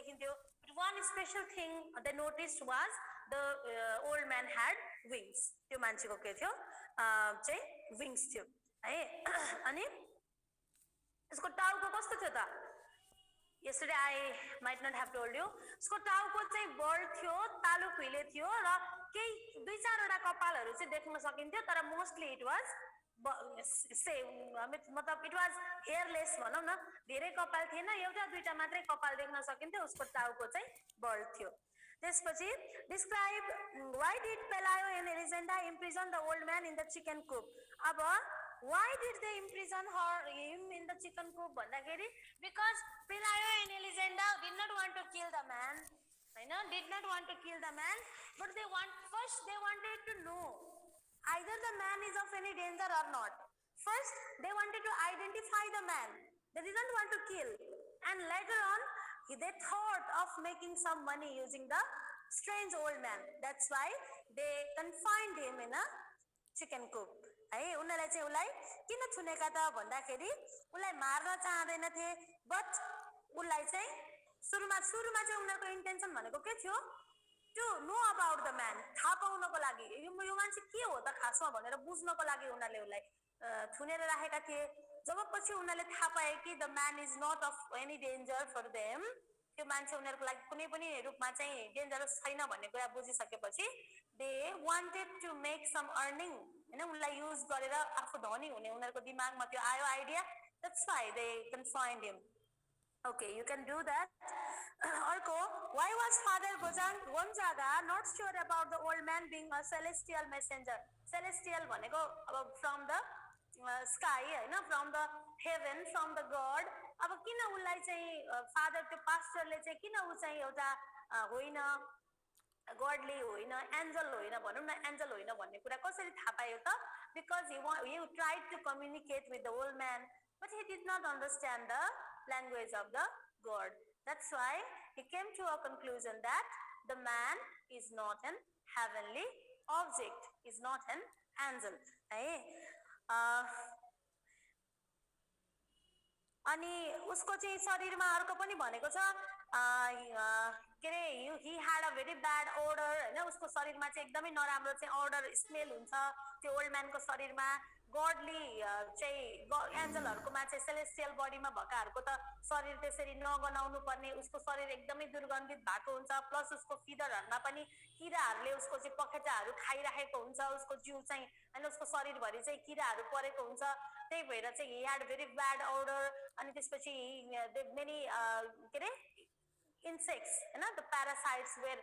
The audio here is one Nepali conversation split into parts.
देखिन्थ्यो. But one special thing they noticed was the old man had wings. त्यो मान्छेको के थियो चाहिँ विङ्स थियो है. अनि यसको टाउको कस्तो थियो त? Yesterday I might not have told you. यसको टाउको चाहिँ बर्ड थियो, तालु खुइले थियो र केही दुई चारवटा कपालहरू चाहिँ देख्न सकिन्थ्यो, तर मोस्टली इट वाज मतलब इट वाज हेयरलेस भनौँ न. धेरै कपाल थिएन, एउटा दुईटा मात्रै कपाल देख्न सकिन्थ्यो. उसको टाउको चाहिँ बर्ड थियो. त्यसपछि describe why did Pelayo and Elisenda imprison the old man in the chicken coop. अब why did they imprison him in the chicken coop भन्दाखेरि because Pelayo and Elisenda did not want to kill the man, did not want to kill the man, but they wanted to know either the man is of any danger or not. First they wanted to identify the man. They didn't want to kill, and later on they thought of making some money using the strange old man. That's why they confined him in a chicken coop. है उनीहरुले चाहिँ उलाई किन छुनेका त भन्दाखेरि उलाई मार्न चाहदैनथे, बट उलाई चाहिँ सुरुमा चाहिँ उनीहरुको इन्टेन्सन भनेको के थियो? To know about the man. थाहा पाउनको लागि यो मान्छे के हो त खासमा भनेर बुझ्नको लागि उनीहरुले उलाई छुनेर राखेका थिए. जब पछि उनीहरुले थाहा पाए कि the man is not of any danger for them, त्यो मान्छे उनीहरुको लागि कुनै पनि रूपमा चाहिँ डेन्जरस छैन भन्ने कुरा बुझिसकेपछि they wanted to make some earning, उनलाई युज गरेर आफू धनी हुने उनीहरुको दिमागमा त्यो आयो idea. That's why they confined him. Okay, you can do that. Arko, why was Father Gonzaga not sure about the old man being a celestial messenger? Celestial भनेको अब from the sky, from the heaven, from the God. अब किन उलाई चाहिँ फादर त्यो पास्टरले चाहिँ किन उ चाहिँ एउटा होइन godly होइन, एन्जल होइन भनौँ न, एन्जल होइन भन्ने कुरा कसरी थाहा पायो त? Because he tried to communicate with the old man, but he did not understand the language of the God. That's why he came to a conclusion that the man is not an heavenly object, is not an angel. अनि उसको चाहिँ शरीरमा अर्को पनि भनेको छ के रे he had a very bad odor, हैन? उसको शरीरमा चाहिँ एकदमै नराम्रो चाहिँ odor स्मेल हुन्छ त्यो ओल्ड म्यानको शरीरमा. गॉडली चाहिँ एन्जलहरुकोमा चाहिँ सेलेस्टियल बडीमा भएकाहरुको त शरीर त्यसरी नगनाउनु पर्ने, उसको शरीर एकदमै दुर्गन्धित भएको हुन्छ. प्लस उसको फिदरहरुमा पनि किराहरुले उसको चाहिँ पखेटाहरु खाइराखेको हुन्छ. उसको जिउ चाहिँ हैन, उसको शरीरभरि चाहिँ किराहरु परेको हुन्छ. त्यही भएर चाहिँ he had very bad odor. अनि त्यसपछि मेनी के रे insects, the parasites were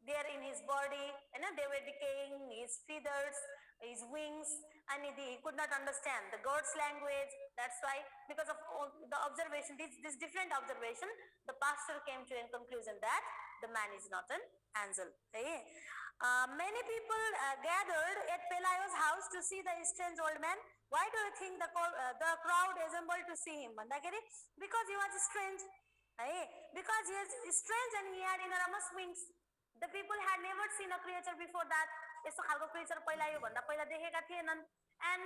there in his body, they were decaying his feathers, his wings, and he could not understand the God's language. That's why, because of all the observation, this different observation, the pastor came to a conclusion that the man is not an angel. Many people gathered at Pelayo's house to see the strange old man. Why do you think the crowd assembled to see him? Because he was strange. Because he is strange and he had enormous wings. The people had never seen a creature before that. यस्तो खालको क्रिएचर पहिला यो भन्दा पहिला देखेका थिएनन्. And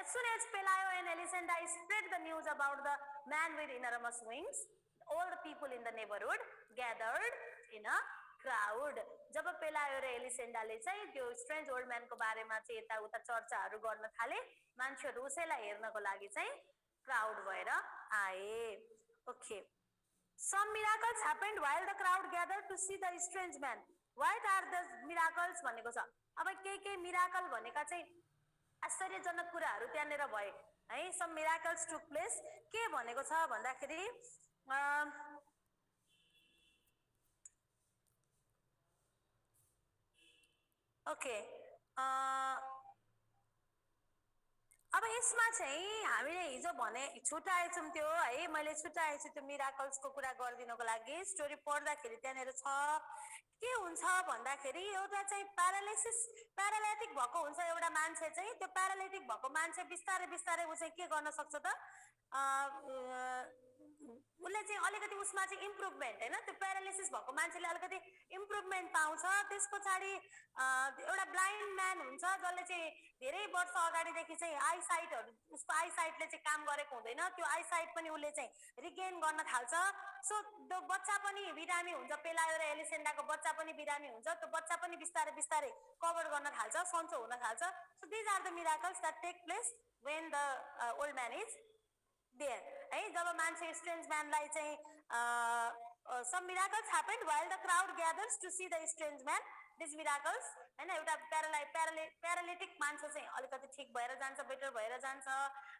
as soon as Pelayo and Elisenda spread the news about the man with enormous wings, all the people in the neighborhood gathered in a crowd. जब पेलायो र एलिसेन्डाले चाहिँ त्यो स्ट्रेन्ज ओल्ड म्यानको बारेमा चाहिँ यताउता चर्चाहरू गर्न थाले, मान्छेहरू उसैलाई हेर्नको लागि चाहिँ क्राउड भएर आए. Okay. Some miracles happened while the crowd gathered to see the strange man. What are the miracles भनेको छ. अब केही मिराकल भनेका चाहिँ आश्चर्यजनक कुराहरू त्यहाँनेर भए है. Some miracles took place. के भनेको छ भन्दाखेरि Okay. अब यसमा चाहिँ हामीले हिजो भने छुटाएछौँ त्यो है, मैले छुटाएछु त्यो मिराकल्सको कुरा गरिदिनको लागि. स्टोरी पढ्दाखेरि त्यहाँनेर छ के हुन्छ भन्दाखेरि एउटा चाहिँ प्यारालाइटिक भएको हुन्छ एउटा मान्छे चाहिँ. त्यो प्यारालाइटिक भएको मान्छे बिस्तारै बिस्तारै उ चाहिँ के गर्न सक्छ त, उसले चाहिँ अलिकति उसमा चाहिँ इम्प्रुभमेन्ट होइन त्यो प्यारालाइसिस भएको मान्छेले अलिकति इम्प्रुभमेन्ट पाउँछ त्यस पछाडि एउटा ब्लाइन्ड म्यान हुन्छ जसले चाहिँ धेरै वर्ष अगाडिदेखि चाहिँ आइसाइटहरू उसको आइसाइटले चाहिँ काम गरेको हुँदैन त्यो आइसाइट पनि उसले चाहिँ रिगेन गर्न थाल्छ सो त्यो बच्चा पनि बिरामी हुन्छ पेलायो र एलिसेन्डाको बच्चा पनि बिरामी हुन्छ त्यो बच्चा पनि बिस्तारै बिस्तारै कभर गर्न थाल्छ सन्चो हुन थाल्छ so these are the miracles that take place when the old man is there है जब मान्छे स्ट्रेन्ज म्यानलाई चाहिँ some miracles happened while the crowd gathers to see the strange man this miracles होइन एउटा प्यारालिटिक मान्छे चाहिँ अलिकति ठिक भएर जान्छ बेटर भएर जान्छ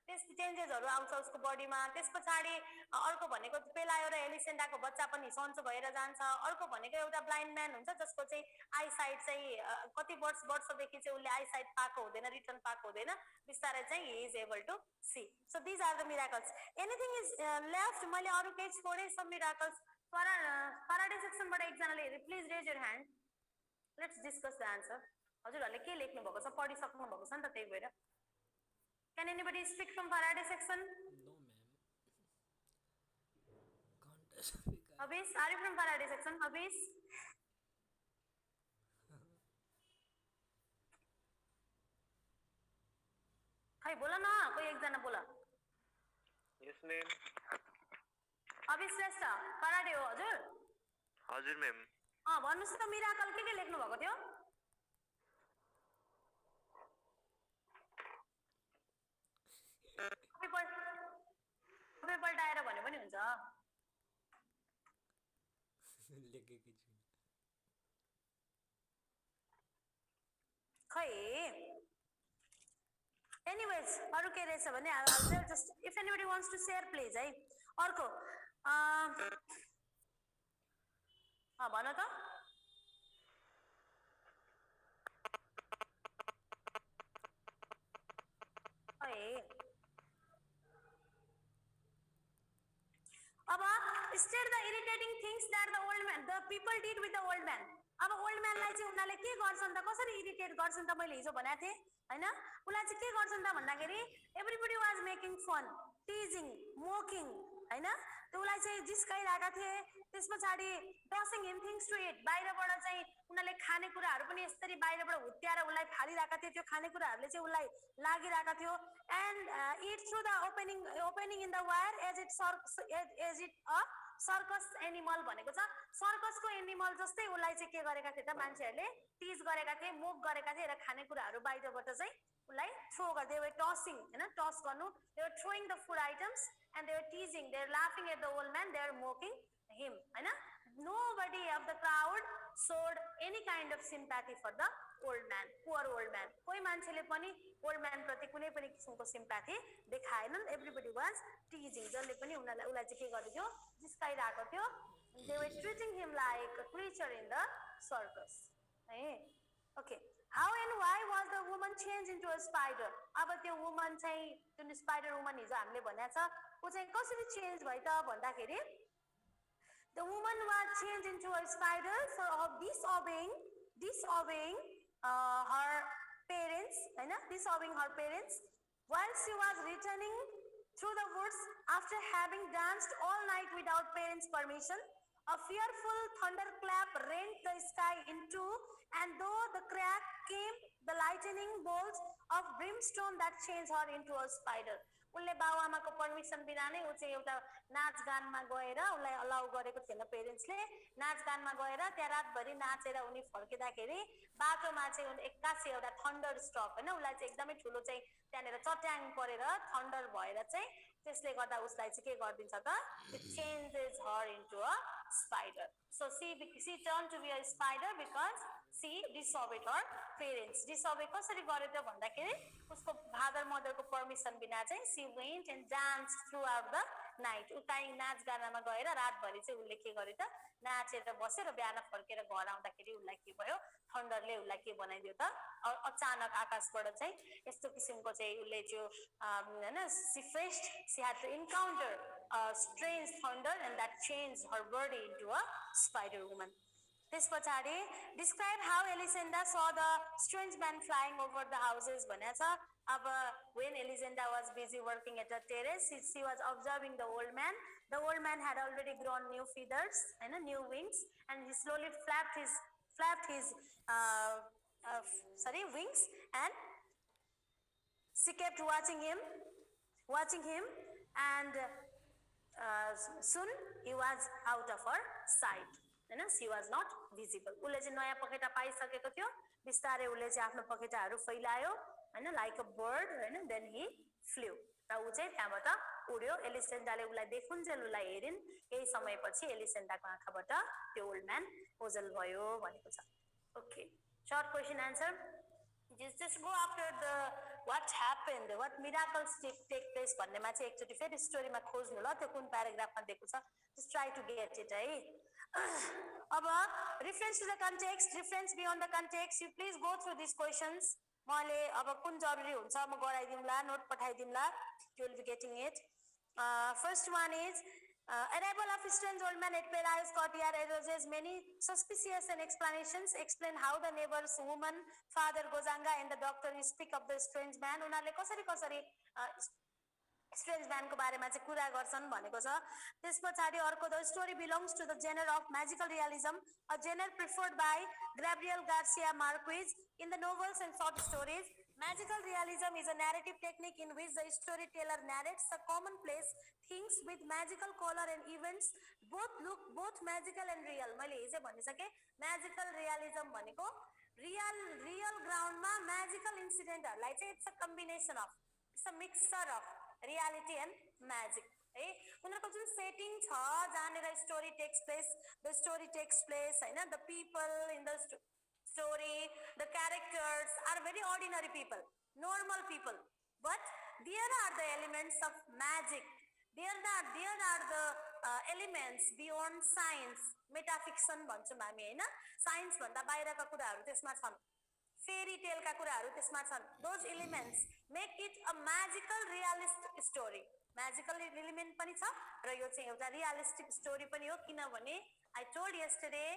त्यस चेन्जेसहरू आउँछ उसको बडीमा त्यस पछाडि अर्को भनेको पेलायो र एलिसेन्डाको बच्चा पनि सन्चो भएर जान्छ अर्को भनेको एउटा ब्लाइन्ड म्यान हुन्छ जसको चाहिँ आइसाइट चाहिँ कति वर्षदेखि चाहिँ उसले आइसाइट पाएको हुँदैन रिटर्न पाएको हुँदैन बिस्तारै चाहिँ he is able to see so these are the miracles anything is left मैले अरू केही छोडेँ सब मिराकल्स फराडे सेक्सनबाट एकजनाले हेरे please raise your hand let's discuss the answer हजुरहरूले के लेख्नु भएको छ पढिसक्नु भएको छ नि त त्यही भएर can anybody speak from Faraday section Abis, are you from Faraday section? Abis? खै बोला न कोही एकजना बोला यस मैम अभिस श्रेष्ठ फराडे हो हजुर हजुर मैम भन्नुस् त मिराकल के लेख्नु भएको थियो पल्टाएर भने पनि हुन्छ लेखेकै छु खै एनीवेज अरु के रहेछ भने just if anybody wants to share please है अर्को भन त अब state the irritating things that the people did with the old man अब ओल्ड म्यानलाई चाहिँ उनीहरूले के गर्छन् त कसरी इरिटेट गर्छन् त मैले हिजो भनेको थिएँ हैन उनीलाई चाहिँ के गर्छन् त भन्दाखेरि everybody was making fun teasing मोकिङ हैन त्यो उलाई चाहिँ जिस्काइरहेका थिए त्यस पछाडि टसिङ हिम थिङ्स टु इट बाहिरबाट चाहिँ उनीहरूले खानेकुराहरू पनि यसरी बाहिरबाट हुत्याएर उलाई फालिरहेका थिए त्यो खानेकुराहरूले चाहिँ उलाई लागिरहेका थियो and it through the opening in the wire as it a circus animal भनेको छ सर्कसको एनिमल जस्तै उलाई चाहिँ के गरेका थिए त मान्छेहरूले टिज गरेका थिए मोक गरेका थिए र खानेकुराहरू बाहिरबाट चाहिँ उलाई थ्रो गर्दै वे टसिङ हैन टस गर्नु they were throwing the food items and they were teasing they were लाफिङ at the old man they were mocking him हैन nobody of the crowd showed any kind of sympathy for the old man poor old man कोही मान्छेले पनि old man प्रति कुनै पनि किसिमको सिम्प्याथी देखाएनन् everybody was teasing जसले पनि उलाई चाहिँ के गर्दै जिस्काइरहेको थियो they were treating him like a creature in the circus है okay how and why was the woman changed into a spider अब त्यो woman चाहिँ जुन स्पाइडर वुमन हिजो हामीले भनेको छ उ चाहिँ कसरी चेन्ज भयो त भन्दाखेरि the woman was changed into a spider for disobeying her parents disobeying her parents while she was returning through the woods after having danced all night without parents permission a fearful thunderclap rent the sky in two and though the crack came the lightning bolts of brimstone that changed her into a spider उनले बाबुआमाको पर्मिसन बिना नै उ चाहिँ एउटा नाचगानमा गएर उनलाई अलाउ गरेको थिएन पेरेन्ट्सले नाचगानमा गएर त्यहाँ रातभरि नाचेर उनी फर्किँदाखेरि बाटोमा चाहिँ उनी एक्कासी एउटा थन्डर स्ट्रक हैन उनलाई चाहिँ एकदमै ठुलो चाहिँ त्यहाँनेर चट्याङ परेर थन्डर भएर चाहिँ त्यसले गर्दा उसलाई चाहिँ के गर्दिन्छ त it changes her into a spider so she turn to be a spider because she disobeyed her parents disobey कसरी गर्यो त भन्दाखेरि उसको फादर मदरको पर्मिसन बिना चाहिँ she went and dance throughout the night उ काहीँ नाचगानामा गएर रातभरि चाहिँ उसले के गर्यो त नाचेर बस्यो र बिहान फर्केर घर आउँदाखेरि उसलाई के भयो थन्डरले उसलाई के बनाइदियो त अचानक आकाशबाट चाहिँ यस्तो किसिमको चाहिँ उसले त्यो हैन she faced she had to encounter strange thunder and that change her body into a spider woman त्यस पछाडि describe how Elisenda saw the strange man flying over the houses भनेको छ अब when Elisenda was busy working at a terrace, she was observing the old man. The old man had already grown new feathers and new wings, and he slowly flapped his wings, and she kept watching him, and soon he was out of her sight. हैन, she was not visible. उसले चाहिँ नयाँ पखेटा पाइसकेको थियो, बिस्तारै उसले चाहिँ आफ्नो पखेटाहरू फैलायो हैन, लाइक अ बर्ड हैन, देन ही फ्ल्यू, र ऊ चाहिँ त्यहाँबाट उड्यो। एलिसेन्डाले उसलाई देखुन्जेल उसलाई हेरिन्, केही समयपछि एलिसेन्डाको आँखाबाट त्यो ओल्ड म्यान ओझल भयो भनेको छ। Okay, short question answer. Just go after the what happened, what miracles take place भन्नेमा चाहिँ एकचोटि फेरि स्टोरीमा खोज्नु ल, त्यो कुन प्याराग्राफमा दिएको छ, just try to get it है। अब reference to the context, reference beyond the context, you please go through these questions. मैले अब कुन जरुरी हुन्छ म गराइदिउँला, note पठाइदिउँला, you will be getting it. First one is arrival of strange old man at Pelaios courtyard arouses many suspicious and explanations. Explain how the neighbor's woman, father Gozanga and the doctor speak of the strange man. उनीहरूले कसरी स्ट्रेन्ज म्यानको बारेमा चाहिँ कुरा गर्छन् भनेको छ। त्यस पछाडि अर्को, the story belongs to the genre of magical realism, a genre preferred by Gabriel Garcia Marquez in the novels and short stories. Magical realism is a narrative technique in which the storyteller narrates the commonplace things with magical color and events both magical and real. मैले हिजो भनिसके magical realism भनेको real ground मा magical इन्सिडेन्टहरुलाई चाहिँ it's a combination of, it's a mixture of reality and magic है। उनीहरुको जुन सेटिङ छ जहाँनेर story takes place हैन, the people in the story, the characters are very ordinary people, normal people, but there are the elements of magic, there are the elements beyond science, metafiction भन्छौं हामी हैन, साइन्स भन्दा बाहिरका कुराहरु त्यसमा छन्, फेरी टेलका कुराहरु त्यसमा छन्। those elements make it a magical realistic story. magical element पनि छ र यो चाहिँ एउटा realistic story पनि हो, किनभने I told yesterday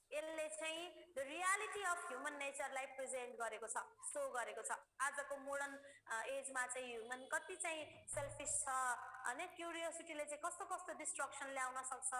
यसले चाहिँ the reality of human nature लाई प्रेजेन्ट गरेको छ, शो गरेको छ। आजको मोडर्न एजमा चाहिँ ह्युमन कति चाहिँ सेल्फिश छ अनि क्युरियोसिटीले चाहिँ कस्तो डिस्ट्रक्सन ल्याउन सक्छ,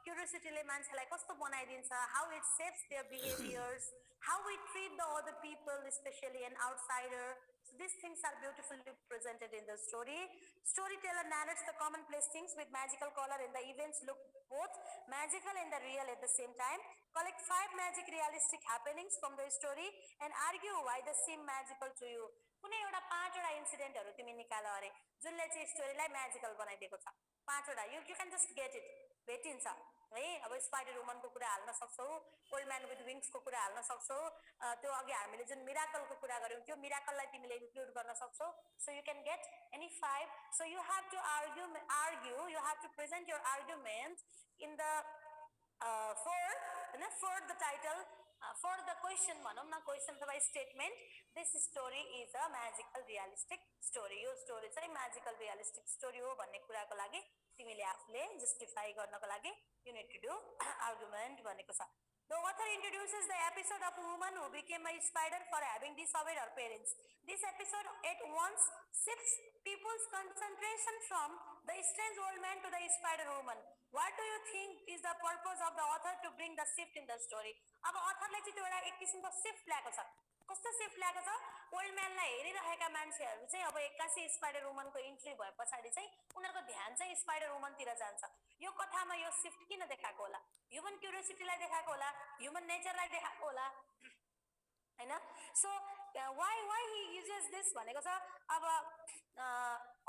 क्युरियोसिटीले मान्छेलाई कस्तो बनाइदिन्छ, how it shapes their behaviors, how we treat the other people, especially an outsider. So these things are beautifully presented in the story. Storyteller narrates the commonplace things with magical color and the events look both magical and the real at the same time. Collect 5 magic realistic happenings from the story and argue why they seem magical to you. कुनै एउटा 5 वटा इन्सिडेन्टहरु तिमी निकाल अरे जुनले चाहिँ स्टोरीलाई म्याजिकल बनाइदिएको छ। 5 वटा you can just get it, भेटिन्छ है। अब स्पाइडर वुमनको कुरा हाल्न सक्छौ, ओल्ड म्यान विथ विंग्स को कुरा हाल्न सक्छौ, त्यो अघि हामीले जुन मिराकलको कुरा गर्यौं त्यो मिराकललाई तिमीले इन्क्लुड गर्न सक्छौ। So you can get any 5. So you have to argue, you have to present your argument in the for the title, for the question भनौं न, question अथवा statement, this story is a magical realistic story. यो स्टोरी चाहिँ म्याजिकल रियलिस्टिक स्टोरी हो भन्ने कुराको लागि तिमीले आफूले जस्टिफाई गर्नको लागि you need to do argument भनेको छ। The author introduces the episode of a woman who became a spider for having disobeyed her parents. This episode at once shifts people's concentration from the strange old man to the spider woman. What do you think is the purpose of the author to bring the shift in the story? अब अथरले चाहिँ त्यो एउटा एक किसिमको शिफ्ट ल्याएको छ। कस्तो शिफ्ट ल्याएको छ? ओल्ड म्यानलाई हेरिरहेका मान्छेहरु चाहिँ अब एक्कासी स्पाइडर वुमनको इन्ट्री भए पछाडी चाहिँ उनीहरुको ध्यान चाहिँ स्पाइडर वुमनतिर जान्छ। यो कथामा यो शिफ्ट किन देखाएको होला? ह्युमन क्युरियोसिटीलाई देखाएको होला, ह्युमन नेचरलाई देखाएको होला हैन। So why he uses this भनेको छ अब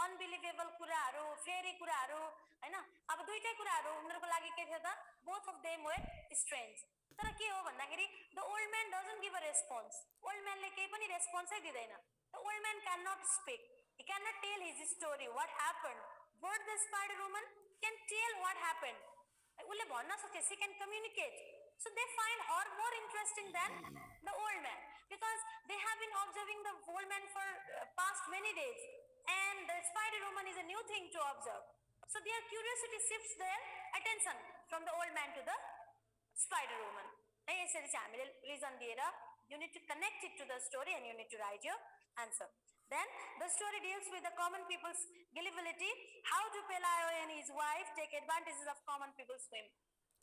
अनबिलिभेबल कुराहरु, फेरी कुराहरु हैन। अब दुईटै कुराहरु उनीहरुको लागि के थियो त? Both of them were strange. तर के हो भन्दाखेरि the old man doesn't give a response. Old म्यानले केही पनि रेस्पोन्सै दिदैन। The old man can not speak, he cannot tell his story, what happened, but the spider woman can tell what happened. उसले भन्न सक्छ, she can communicate. So they find her more interesting than the old man because they have been observing the old man for past many days and the spider woman is a new thing to observe. So their curiosity shifts their attention from the old man to the spider woman. यसरी चाहिँ हामीले रिजन दिएर you need to connect it to the story and you need to write your answer. Then the story deals with the common people's gullibility. How do Pelayo and his wife take advantages of common people's whim?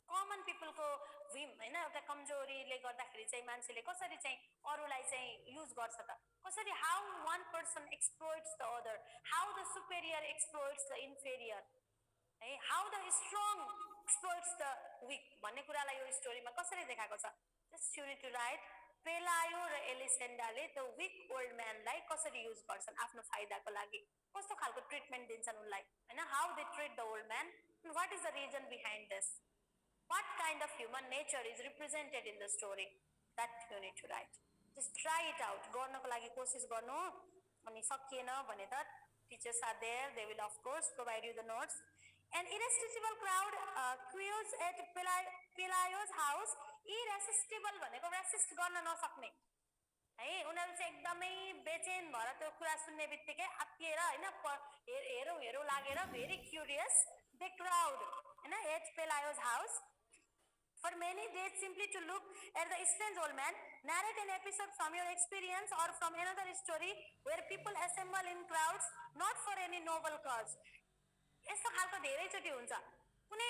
Common पिपलको विम हैन एउटा कमजोरीले गर्दाखेरि चाहिँ मान्छेले कसरी चाहिँ अरूलाई चाहिँ युज गर्छ त कसरी how one person exploits the other, how the superior exploits the inferior, है how the strong exploits the weak भन्ने कुरालाई यो स्टोरीमा कसरी देखाएको छ. Just you need to write पेलायो र एलिसेन्डाले द विक ओल्ड म्यानलाई कसरी युज गर्छन् आफ्नो फाइदाको लागि, कस्तो खालको ट्रिटमेन्ट दिन्छन् उनलाई हैन, how they treat the old man, what is the reason behind this, what kind of human nature is represented in the story, that you need to write. Just try it out, गर्नको लागि कोशिश गर्नु. अनि सकिएन भने त teachers are there, they will of course provide you the notes. An irresistible crowd queues at Pelayo's house. Irresistible भनेको रेसिस्ट गर्न नसक्ने है, उनीहरू चाहिँ एकदमै बेचैन भएर त्यो कुरा सुन्ने बित्तिकै आत्तिएर हैन हेरौँ हेरौँ लागेर very curious, they crowd हैन at Pelayo's house for many days simply to look at the strange old man. Narrate an episode from your experience or from another story where people assemble in crowds not for any noble cause. यस्तो खालको धेरैचोटि हुन्छ, कुनै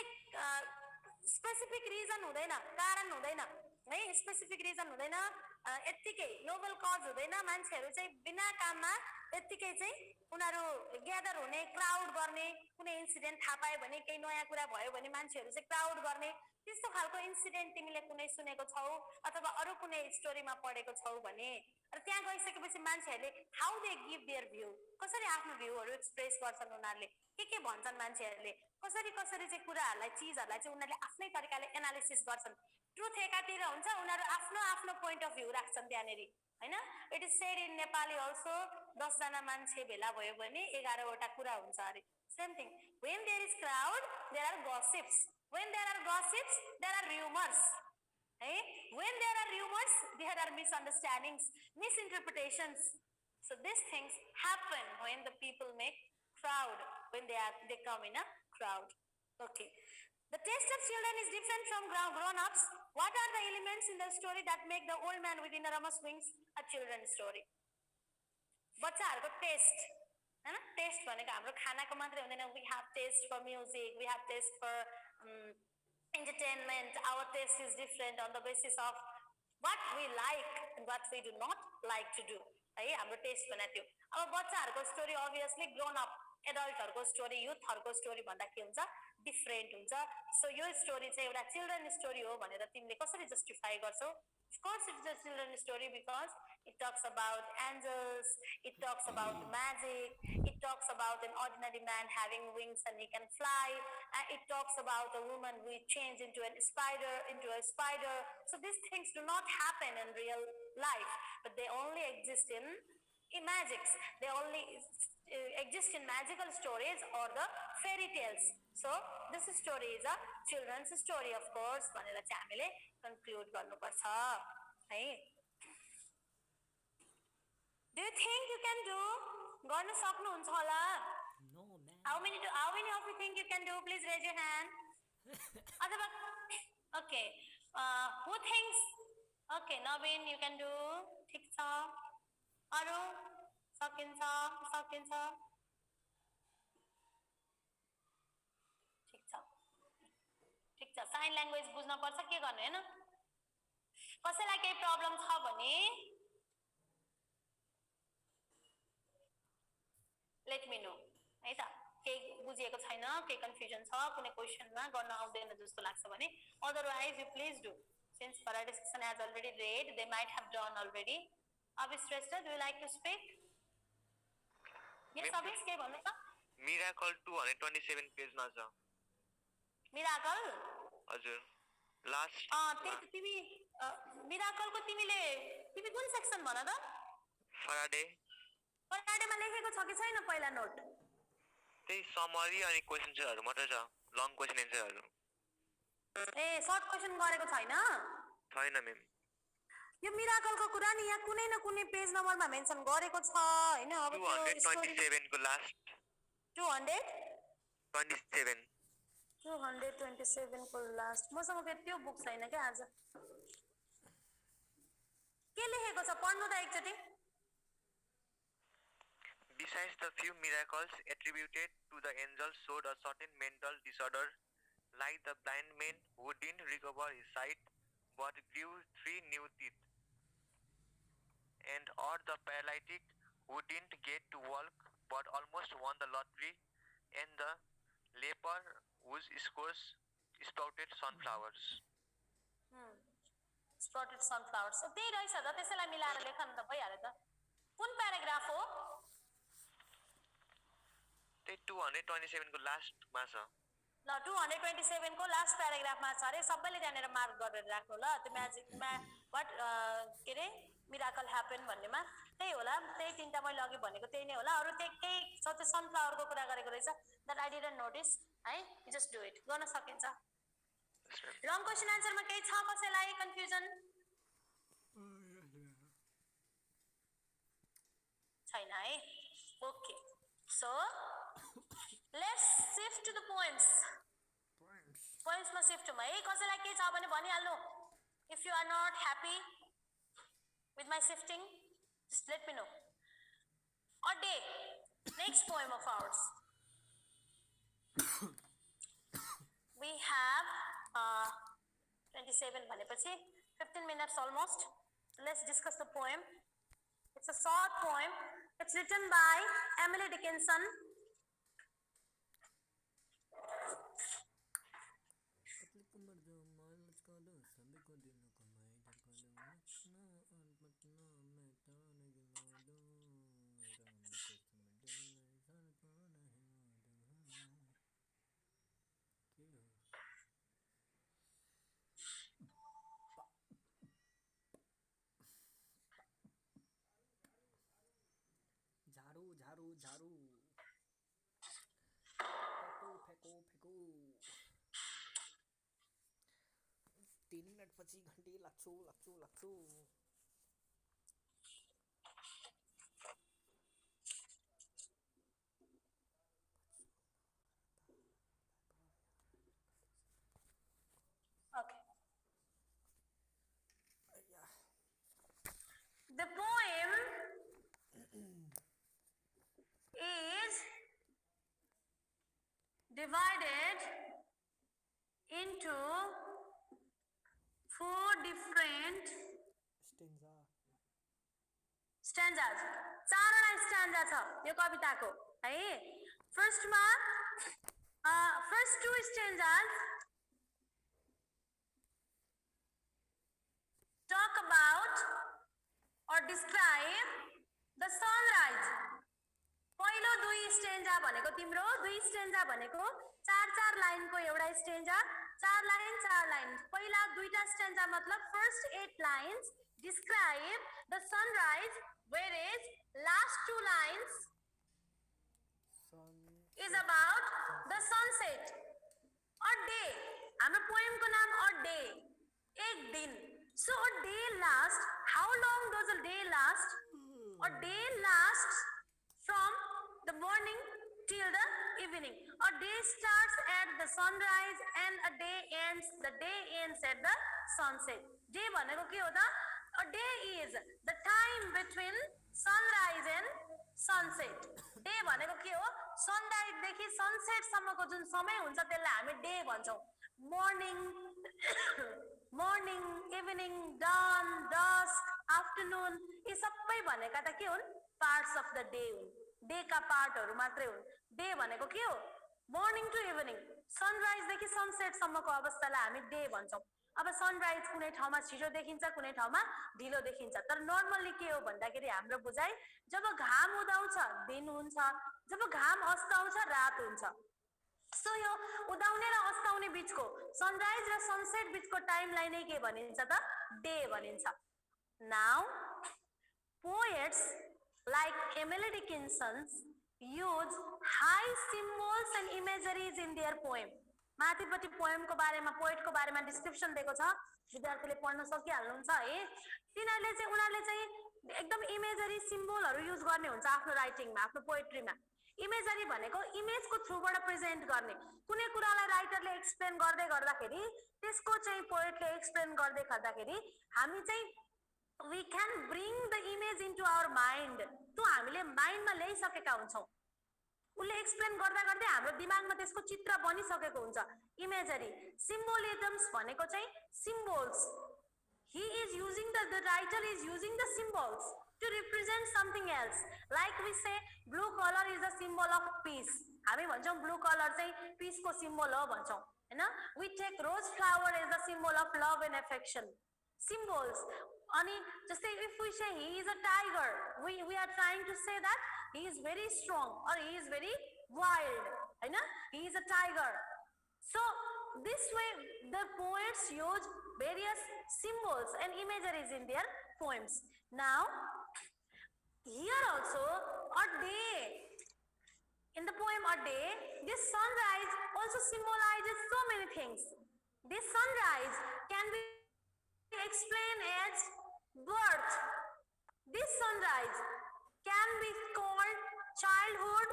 स्पेसिफिक रिजन हुँदैन, कारण हुँदैन है, स्पेसिफिक रिजन हुँदैन, यत्तिकै नोबल कज हुँदैन, मान्छेहरू चाहिँ बिना काममा यत्तिकै चाहिँ उनीहरू ग्यादर हुने, क्राउड गर्ने, कुनै इन्सिडेन्ट थाहा पायो भने केही नयाँ कुरा भयो भने मान्छेहरू चाहिँ क्राउड गर्ने, त्यस्तो खालको इन्सिडेन्ट तिमीले कुनै सुनेको छौ अथवा अरू कुनै स्टोरीमा पढेको छौ भने र त्यहाँ गइसकेपछि मान्छेहरूले how they give their view, कसरी आफ्नो भ्यूहरू एक्सप्रेस गर्छन्, उनीहरूले के भन्छन्, मान्छेहरूले कसरी कसरी चाहिँ कुराहरूलाई चिजहरूलाई चाहिँ उनीहरूले आफ्नै तरिकाले एनालिसिस गर्छन्. ट्रुथ एकातिर हुन्छ, उनीहरू आफ्नो आफ्नो पोइन्ट अफ भ्यू राख्छन् त्यहाँनेरि हैन. It is said in Nepali also 10 जना मान्छे भेला भयो भने 11 वटा कुरा हुन्छ अरे. Same thing, when there is crowd there are gossips, when there are gossips there are rumors, hey, when there are rumors there are misunderstandings, misinterpretations. So these things happen when the people make crowd, when they come in a crowd. Okay, the taste of children is different from grown ups. What are the elements in the story that make the old man within a Rama's wings a children's story? बच्चाहरुको टेस्ट हैन, टेस्ट भनेको हाम्रो खानाको मात्रै हुँदैन. We have taste for music, we have taste for entertainment. Our taste is different on the basis of what we like and what we do not like to do, है हाम्रो टेस्ट भनेको थियो. अब बच्चाहरुको स्टोरी अभियसली ग्रोन अप एडल्टहरुको स्टोरी, युथहरुको स्टोरी भन्दा के हुन्छ, डिफरेन्ट हुन्छ. सो यो स्टोरी चाहिँ एउटा चिल्ड्रन स्टोरी हो भनेर तिमीले कसरी जस्टिफाई गर्छौ? Of course it is a children's story because it talks about angels, it talks about magic, it talks about an ordinary man having wings and he can fly, and it talks about a woman who changed into a spider. So these things do not happen in real life, but they only exist in magics. They only exist in magical stories or the fairy tales. So this story is a children's story, of course, भनेर चाहिँ हामीले कन्क्लुड गर्नुपर्छ है. Do you think you can do? गर्न सक्नुहुन्छ होला? No, man. How many of you think you can do? Please raise your hand. अथवा okay, who thinks? Okay, Navin, you can do. ठिक छ. अरु सकिन्छ. ठिक छ, साइन ल्याङ्ग्वेज बुझ्न पर्छ, के गर्ने हैन. कसैलाई केही प्रब्लम छ भने लेट मी नो है त. केही बुझिएको छैन, केही कन्फ्युजन छ, कुनै क्वेशनमा गर्न आउँदैन जस्तो लाग्छ भने otherwise you please do. Since participation has already read, they might have done already. Abhi Shrestha, do you like to speak? Yes, Abhi, के भन्नु त? मिराकल 227 पेजमा छ. मिराकल हजुर, लास्ट त्यही तिमी मिराकलको तिमी कुन सेक्सन भन त? फराडेमा लेखेको छ कि छैन पहिला नोट? त्यही समरी अनि क्वेशन्सहरु मात्रै छ, लङ क्वेशन एन्सरहरु. ए, सर्ट क्वेशन गरेको छैन? छैन मैम. यो मिराकलको कुरा नि यहाँ कुनै न कुनै पेज नम्बरमा मेन्सन गरेको छ हैन. अब त्यो 227 को लास्ट 227 को लास्ट. मसँग फेरि त्यो बुक छैन के आज. के लेखेको छ पढ्नु त एकचोटी. Besides the few miracles attributed to the angel showed a certain mental disorder, like the blind man who didn't recover his sight but grew 3 new teeth, and or the paralytic who didn't get to walk but almost won the lottery, and the leper whose scores sprouted sunflowers. Sprouted sunflowers. So त्यही रहेछ त, त्यसैलाई मिलाएर लेख न त, भइहाल्यो त। कुन प्याराग्राफ हो? त्यही 227 को लास्टमा छ। ल 227 को लास्ट प्याराग्राफमा छ अरे, सबैले त्यहाँनिर मार्क गरेर राख्नु ल। त्यो म्याजिकमा वाट के अरे मिराकल ह्यापन भन्नेमा त्यही होला, त्यही तिनवटा मैले अघि भनेको त्यही नै होला। अरू त्यही केही छ त्यो सनफ्लावरको कुरा गरेको रहेछ, द्याट आई डिडन्ट नोटिस है। यु जस्ट डु इट, गर्न सकिन्छ। लङ क्वेसन आन्सरमा केही छ कसैलाई कन्फ्युजन? छैन है? Okay, so let's shift to the poems. पोएम्समा शिफ्ट हुँ है। कसैलाई केही छ भने भनिहाल्नु। If you are not happy with my shifting, just let me know. A day, next poem of ours. We have 27 भनेपछि 15 minutes almost. Let's discuss the poem. It's a short poem. It's written by Emily Dickinson. झारू झारू फेको फेको फेको 3 मिनट पछि घन्टी लाग्छु लाग्छु लाग्छु। Okay. The poem is divided into 4 different stanzas. 4वटा स्ट्यान्जा छ यो कविताको है। फर्स्टमा first 2 stanzas talk about or describe the sunrise. पहिलो 2 स्टेन्जा भनेको तिम्रो 2 स्टेन्जा भनेको 4-4 लाइनको एउटा स्टेन्जा, 4 लाइन 4 लाइन। पहिला 2टा स्टेन्जा मतलब first 8 lines describe the sunrise, whereas last 2 lines is about the sunset. A day, हाम्रो पोएमको नाम a day, एक दिन। So a day lasts, how long does a day last? A day lasts from the morning till the evening. A day starts at the sunrise and the day ends at the sunset. Day भनेको के हो त? A day is the time between sunrise and sunset. Day भनेको के हो? सनराइज देखि सनसेट सम्मको जुन समय हुन्छ त्यसलाई हामी डे भन्छौं। Morning, evening, dawn, dusk, afternoon, यी सबै भनेका त के हुन्? पार्ट्स अफ द डे हुन्। डे का पार्टहरु मात्रै हुन्। डे भनेको के हो? मर्निङ टु इभिनिङ, सनराइज देखि सनसेट सम्मको अवस्थालाई हामी डे भन्छौं। अब सनराइज कुनै ठाउँमा छिटो देखिन्छ, कुनै ठाउँमा ढिलो देखिन्छ। तर नर्मली के हो भन्दाखेरि हाम्रो बुझाइ जब घाम उदाउँछ दिन हुन्छ, जब घाम अस्ताउँछ रात हुन्छ। सो यो उदाउने र अस्ताउने बीचको सनराइज र सनसेट बीचको टाइमलाई नै के भनिन्छ त? डे भनिन्छ। Now poets like Emily Dickinson use high symbols and imageries in their poem. माथिपट्टि पोएमको बारेमा पोएटको बारेमा डिस्क्रिप्सन दिएको छ, विद्यार्थीले पढ्न सकिहाल्नुहुन्छ है। उनीहरूले चाहिँ एकदम इमेजरी सिम्बलहरु युज गर्ने हुन्छ आफ्नो राइटिङमा, आफ्नो पोएट्रीमा। इमेजरी भनेको इमेजको थ्रुबाट प्रेजेन्ट गर्ने। कुनै कुरालाई राइटरले एक्सप्लेन गर्दै गर्दाखेरि त्यसको चाहिँ पोएटले एक्सप्लेन गर्दै गर्दाखेरि हामी चाहिँ we can bring the image into our mind त्यो हामीले माइन्डमा ल्याइसकेका हुन्छौँ उसले एक्सप्लेन गर्दा गर्दै हाम्रो दिमागमा त्यसको चित्र बनिसकेको हुन्छ इमेजरी सिम्बोलिजम्स भनेको चाहिँ symbols he is using the writer is using the symbols to represent something else like we say blue color is a symbol of peace हामी भन्छौँ blue color चाहिँ peace को symbol हो भन्छौँ हैन we take rose flower as the symbol of love and affection symbols अनि जस्तै if we say he is a tiger we are trying to say that he is very strong or he is very wild हैन he is a tiger so this way the poets use various symbols and imageries in their poems now here also a day in the poem a day this sunrise also symbolizes so many things this sunrise can be explained as birth this sunrise can be called childhood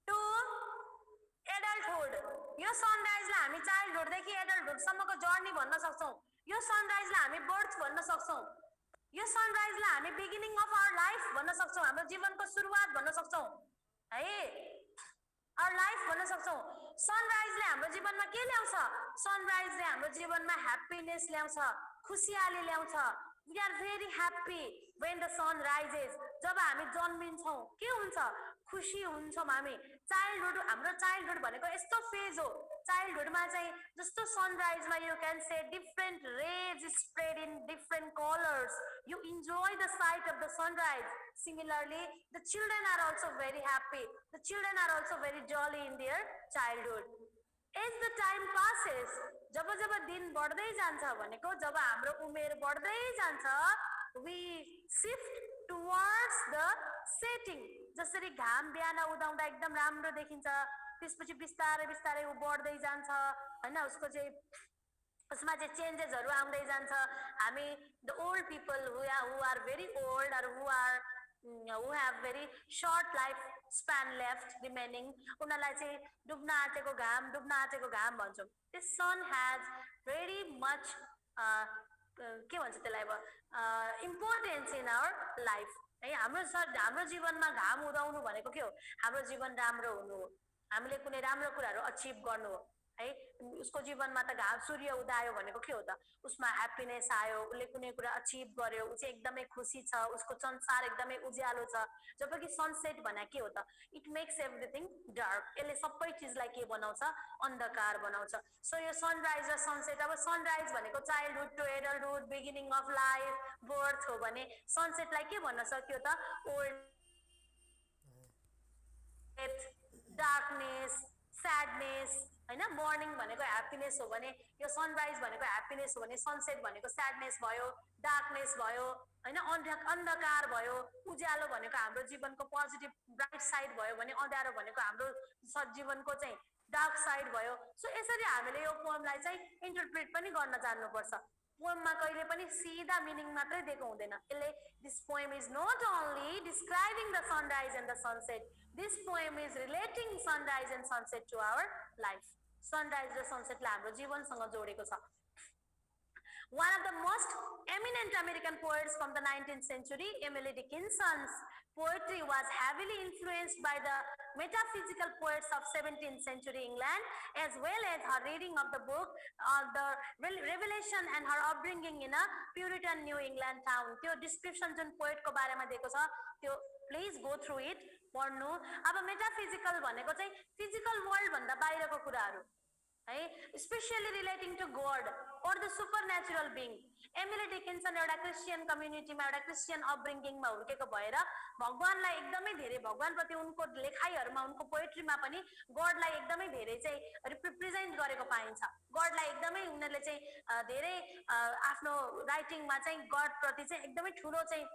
to adulthood यो सनराइजलाई हामी चाइल्डहुड देखि एडल्टहुड सम्मको जर्नी भन्न सक्छौं यो सनराइजलाई हामी बर्थ भन्न सक्छौं यो सनराइजलाई हामी बिगिनिङ अफ आवर लाइफ भन्न सक्छौं हाम्रो जीवनको सुरुवात भन्न सक्छौं है आवर लाइफ भन्न सक्छौं सनराइजले हाम्रो जीवनमा के ल्याउँछ सनराइजले हाम्रो जीवनमा ह्याप्पीनेस ल्याउँछ खुशियाली ल्याउँछ we are very happy when the sun rises जब हामी जन्मिन्छौं के हुन्छ खुशी हुन्छौं हामी चाइल्डहुड हाम्रो चाइल्डहुड भनेको यस्तो फेज हो चाइल्डहुडमा चाहिँ जस्तो सनराइजमा you can say different rays spread in different colors you enjoy the sight of the sunrise similarly the children are also very happy the children are also very jolly in their childhood as the time passes जब जब दिन बढ्दै जान्छ भनेको जब हाम्रो उमेर बढ्दै जान्छ we shift towards the setting जसरी घाम बिहान उदाउँदा एकदम राम्रो देखिन्छ त्यसपछि बिस्तारै बिस्तारै उ बढ्दै जान्छ हैन उसको चाहिँ उसमा चाहिँ चेन्जेसहरु आउँदै जान्छ हामी the old people who are very old or who have very short life span left remaining उनीहरुलाई चाहिँ डुब्न आँटेको घाम भन्छौं this sun has very much के भन्छ त्यसलाई अब इम्पोर्टेन्स इन आवर लाइफ है हाम्रो जीवनमा घाम उदाउनु भनेको के हो हाम्रो जीवन राम्रो हुनु हो हामीले कुनै राम्रो कुराहरु अचिभ गर्नु हो है उसको जीवनमा त घाम सूर्य उदायो भनेको के हो त उसमा ह्याप्पीनेस आयो उले कुनै कुरा अचिभ गर्यो उ चाहिँ एकदमै खुशी छ उसको संसार एकदमै उज्यालो छ जबकि सनसेट भने के हो त इट मेक्स एभ्रीथिङ डार्क यसले सबै चीजलाई के बनाउँछ अन्धकार बनाउँछ सो यो सनराइज र सनसेट अब सनराइज भनेको childhood to adulthood beginning of life birth हो भने सनसेटलाई के भन्न सक्यो त ओल्ड डेथ डार्कनेस सैडनेस हैन मर्निङ भनेको ह्याप्पीनेस हो भने यो सनराइज भनेको ह्याप्पीनेस हो भने सनसेट भनेको सैडनेस भयो डार्कनेस भयो हैन अन्धकार भयो उज्यालो भनेको हाम्रो जीवनको पोजिटिभ ब्राइट साइड भयो भने अँध्यारो भनेको हाम्रो जीवनको चाहिँ डार्क साइड भयो सो यसरी हामीले यो पोएमलाई चाहिँ इन्टरप्रेट पनि गर्न जान्नुपर्छ पोएममा कहिले पनि सीधा मिनिङ मात्रै दिएको हुँदैन यसले this poem is not only describing the sunrise and the sunset this poem is relating sunrise and sunset to our life sunrise र सनसेटले हाम्रो जीवनसँग जोडेको छ One of the most eminent American poets from the 19th century, Emily Dickinson's poetry was heavily influenced by the metaphysical poets of 17th century England, as well as her reading of the book the Revelation and her upbringing in a Puritan New England town. त्यो description जुन poet को बारेमा दिएको छ त्यो please go through it पढ्नु अब metaphysical भनेको चाहिँ physical world भन्दा बाहिरको कुराहरु है स्पेशली रिलेटिङ टु गॉड और the supernatural being Emily Dickinson एउटा क्रिस्चियन कम्युनिटीमा एउटा क्रिस्चियन अपब्रिङ्गिङमा हुर्केको भएर भगवानलाई एकदमै धेरै भगवानप्रति उनको लेखाइहरुमा उनको पोएट्रीमा पनि गॉडलाई एकदमै धेरै चाहिँ रिप्रेजेन्ट गरेको पाइन्छ गॉडलाई एकदमै उनीहरुले चाहिँ धेरै आफ्नो राइटिङमा चाहिँ गॉड प्रति चाहिँ एकदमै ठूलो चाहिँ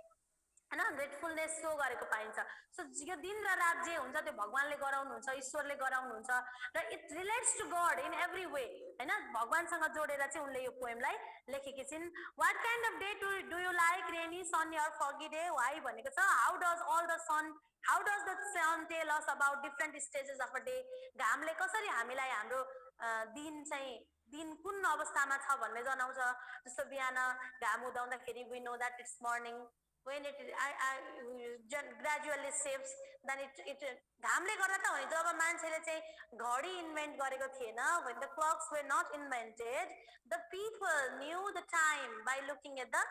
हैन ग्रेटफुलनेस शो गरेको पाइन्छ सो यो दिन र रात जे हुन्छ त्यो भगवानले गराउनुहुन्छ ईश्वरले गराउनुहुन्छ र it relates to God in every way हैन भगवानसँग जोडेर चाहिँ उनले यो पोएमलाई लेखेकी छिन् what kind of day do you like rainy sun your foggy day why भनेको छ how does the sun tell us about different stages of a day घामले कसरी हामीलाई हाम्रो दिन कुन अवस्थामा छ भन्ने जनाउँछ जस्तो बिहान घाम उदाउँदाखेरि we know that it's morning when gradually shifts, then it घामले गर्दा त होइन, जब मान्छेले चाहिँ घडी इन्भेन्ट गरेको थिएन, when the clocks were not invented, the people knew the time by looking at the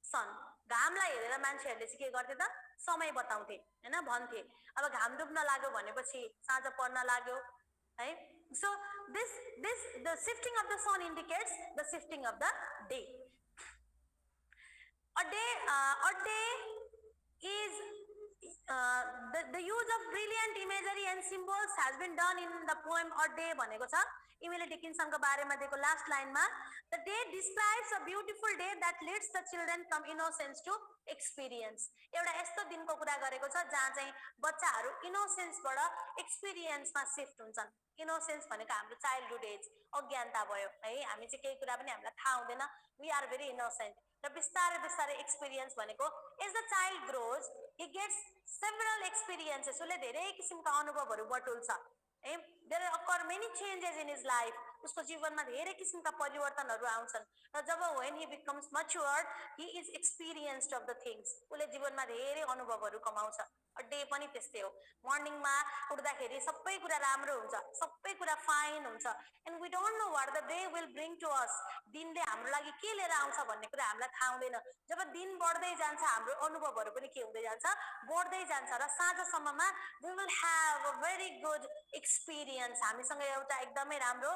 sun. घामलाई हेरेर मान्छेहरूले चाहिँ के गर्थे त, समय बताउँथे हैन, भन्थे अब घाम डुब्न लाग्यो भनेपछि साँझ पर्न लाग्यो है. So the shifting of the sun indicates the shifting of the day. A day is the use of brilliant imagery and symbols has been done in the poem A Day भनेको छ इमेली डिकिन्सनको बारेमा दिएको लास्ट लाइनमा. The day describes a beautiful day that leads the children from innocence to experience. एउटा यस्तो दिनको कुरा गरेको छ जहाँ चाहिँ बच्चाहरू इनोसेन्सबाट एक्सपिरियन्समा शिफ्ट हुन्छन्. इनोसेन्स भनेको हाम्रो चाइल्डहुड एज, अज्ञानता भयो है, हामी चाहिँ केही कुरा पनि हामीलाई थाहा हुँदैन, वी आर भेरी इनोसेन्ट. र बिस्तारै बिस्तारै एक्सपिरियन्स भनेको as the child grows he gets several experiences, उसले धेरै किसिमका अनुभवहरू बटुल्छ है. there occur many changes in his life, उसको जीवनमा धेरै किसिमका परिवर्तनहरू आउँछन्. र जब when he becomes matured he is experienced of the things, उसले जीवनमा धेरै अनुभवहरू कमाउँछ. डे पनि त्यस्तै हो. मर्निङमा उठ्दाखेरि सबै कुरा राम्रो हुन्छ, सबै कुरा फाइन हुन्छ, and we don't know what the day will bring to us. दिनले हाम्रो लागि के लिएर आउँछ भन्ने कुरा हामीलाई थाहा हुँदैन. जब दिन बढ्दै जान्छ हाम्रो अनुभवहरू पनि के हुँदै जान्छ, बढ्दै जान्छ र साँझसम्ममा we will have a very good experience. हामीसँग एउटा एकदमै राम्रो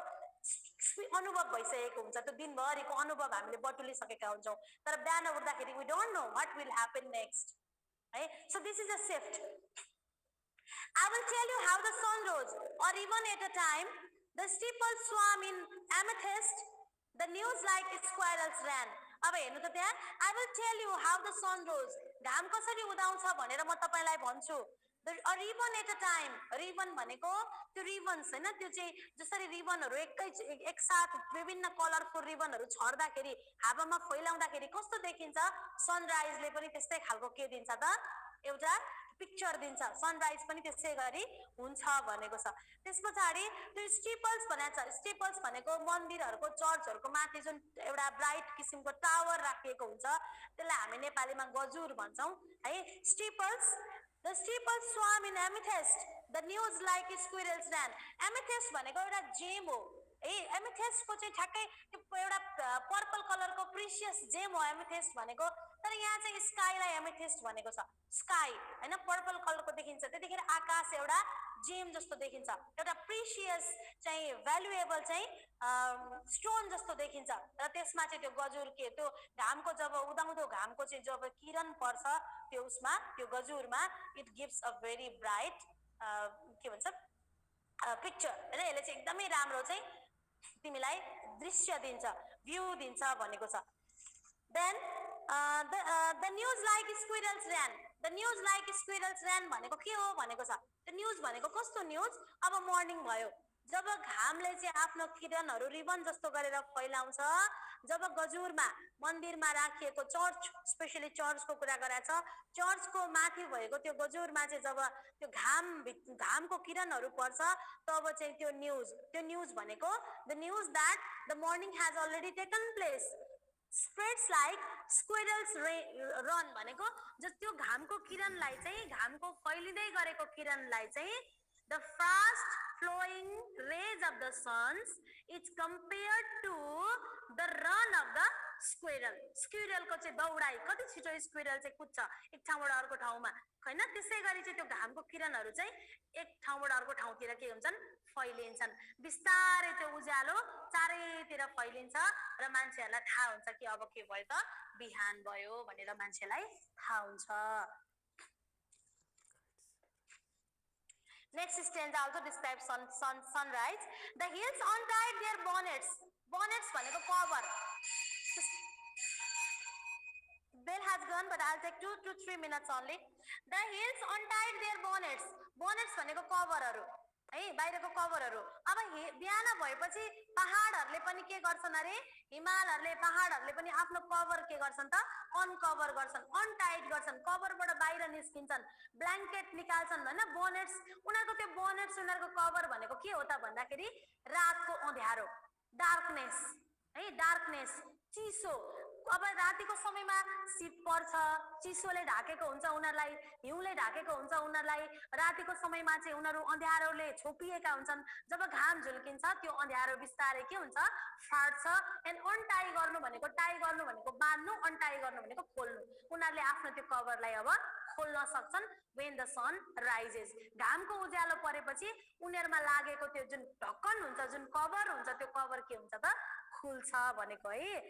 अनुभव भइसकेको हुन्छ. त्यो दिनभरिको अनुभव हामीले बटुलिसकेका हुन्छौँ, तर बिहान उठ्दाखेरि we don't know what will happen next. So this is a shift. I will tell you how the sun rose, or even at a time the steeples swam in amethyst, the news like squirrels ran. अब हेर्नु त त्यहाँ, I will tell you how the sun rose, घाम कसरी उदाउँछ भनेर म तपाईलाई भन्छु. or even at a time, ribbon भनेको त्यो रिबन्स हैन, त्यो चाहिँ जसरी रिबनहरू एकसाथ विभिन्न कलरफुल रिबनहरू छर्दाखेरि हावामा फैलाउँदाखेरि कस्तो देखिन्छ, सनराइजले पनि त्यस्तै खालको के दिन्छ त, एउटा पिक्चर दिन्छ. सनराइज पनि त्यसै गरी हुन्छ भनेको छ. त्यसपछि त्यो स्टिपल्स भनेको छ. स्टिपल्स भनेको मन्दिरहरूको चर्चहरूको माथि जुन एउटा ब्राइट किसिमको टावर राखिएको हुन्छ, त्यसलाई हामी नेपालीमा गजुर भन्छौँ है. स्टिपल्स, the steeples swam in amethyst, the news like squirrels ran. Amethyst भनेको एउटा जेम हो है. एमेथिस्ट को चाहिँ ठ्याक्कै एउटा पर्पल कलरको प्रिसियस जेम हो एमेथिस्ट भनेको. तर यहाँ चाहिँ स्काईलाई एमेथिस्ट भनेको छ. स्काई हैन, पर्पल कलरको देखिन्छ, त्यतिखेर आकाश एउटा जेम जस्तो देखिन्छ, एउटा प्रिसियस चाहिँ भ्यालुएबल चाहिँ स्टोन जस्तो देखिन्छ. र त्यसमा चाहिँ त्यो गजुर के, त्यो घामको जब उदाउँदो घामको चाहिँ जब किरण पर्छ त्यो उसमा, त्यो गजुरमा, it gives a very bright के भन्छ पिक्चर हैन. यसले चाहिँ एकदमै राम्रो चाहिँ तिमीलाई दृश्य दिन्छ, भ्यू दिन्छ भनेको छ. Then the news like squirrels ran, the news like squirrels ran भनेको के हो भनेको छ. त्यो न्यूज भनेको कस्तो न्यूज, अब मर्निङ भयो, जब घामले चाहिँ आफ्नो किरणहरू रिबन जस्तो गरेर फैलाउँछ, जब गजुरमा मन्दिरमा राखिएको चर्च, स्पेशली चर्चको कुरा गरेछ, चर्चको माथि भएको त्यो गजुरमा चाहिँ जब त्यो घामको किरणहरू पर्छ, तब चाहिँ त्यो न्यूज भनेको the news that the morning has already taken place spreads like squirrels run भनेको त्यो घामको किरणलाई चाहिँ, घामको फैलिँदै गरेको किरणलाई चाहिँ the fast flowing rays of the suns is compared to the run of the squirrel. squirrel को चाहिँ दौडाइ, कति छिटो squirrel चाहिँ कुद्छ एक ठाउँबाट अर्को ठाउँमा हैन. त्यसै गरी चाहिँ त्यो घामको किरणहरू चाहिँ एक ठाउँबाट अर्को ठाउँतिर के हुन्छन्, फैलिन्छन्. बिस्तारै त्यो उज्यालो चारैतिर फैलिन्छ र मान्छेहरूलाई थाहा हुन्छ कि अब के भयो त, बिहान भयो भनेर मान्छेलाई थाहा हुन्छ. Next stanza also describes sunrise. The hills untied their bonnets. Bonnets भनेको cover. Bell has gone, but I'll take 2 to 3 minutes only. The hills untied their bonnets. Bonnets भनेको कभरहरू है, बाहिरको कभरहरू. अब बिहान भएपछि पहाडहरूले पनि के गर्छन् अरे, हिमालहरूले पहाडहरूले पनि आफ्नो कभर के गर्छन् त, अनकभर गर्छन्, अनटाइट गर्छन्, कभरबाट बाहिर निस्किन्छन्, ब्ल्याङ्केट निकाल्छन् हैन. बोनेट्स, उनीहरूको त्यो बोनेट्स, उनीहरूको कभर भनेको के हो त भन्दाखेरि रातको अँध्यारो, डार्कनेस है, डार्कनेस, चिसो, अब रातिको समयमा शीत पर्छ, चिसोले ढाकेको हुन्छ उनीहरूलाई, हिउँले ढाकेको हुन्छ उनीहरूलाई। रातिको समयमा चाहिँ उनीहरू अँध्यारोले छोपिएका हुन्छन्। जब घाम झुल्किन्छ त्यो अँध्यारो बिस्तारै के हुन्छ, फाट्छ। एन्ड अनटाई गर्नु भनेको, टाई गर्नु भनेको बाँध्नु, अनटाई गर्नु भनेको खोल्नु। उनीहरूले आफ्नो त्यो कभरलाई अब खोल्न सक्छन् when the sun rises। घामको उज्यालो परेपछि उनीहरूमा लागेको त्यो जुन ढक्कन हुन्छ, जुन कभर हुन्छ, त्यो कभर के हुन्छ त, खुल्छ भनेको है।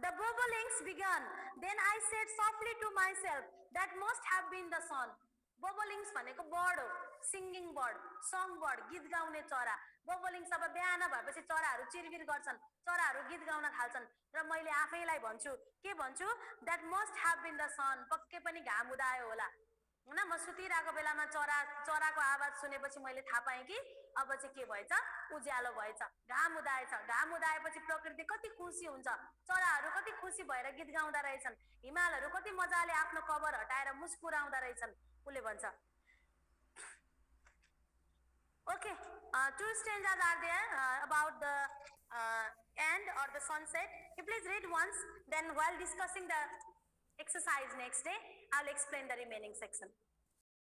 The bubblings began. Then I said softly to myself, that must have been the sun. Bubblings भनेको बर्ड हो, सिङ्गिङ बर्ड, सङ बर्ड, गीत गाउने चरा। बबलिङ्स अब बिहान भएपछि चराहरू चिरबिर गर्छन्, चराहरू गीत गाउन थाल्छन्। र मैले आफैलाई भन्छु, के भन्छु, that must have been the sun। पक्कै पनि घाम उदायो होला हैन। म सुतिरहेको बेलामा चराको आवाज सुनेपछि मैले थाहा पाएँ कि अब चाहिँ के भएछ, उज्यालो भएछ, घाम उदाएछ। घाम उदाएपछि प्रकृति कति खुसी हुन्छ, चराहरू कति खुसी भएर गीत गाउँदा रहेछन्, हिमालहरू कति मजाले आफ्नो कभर हटाएर मुस्कुराउँदा रहेछन्, उसले भन्छ। Okay, two stanzas are there about the end or the sunset. You please read once, then while discussing the exercise next day, I'll explain the remaining section.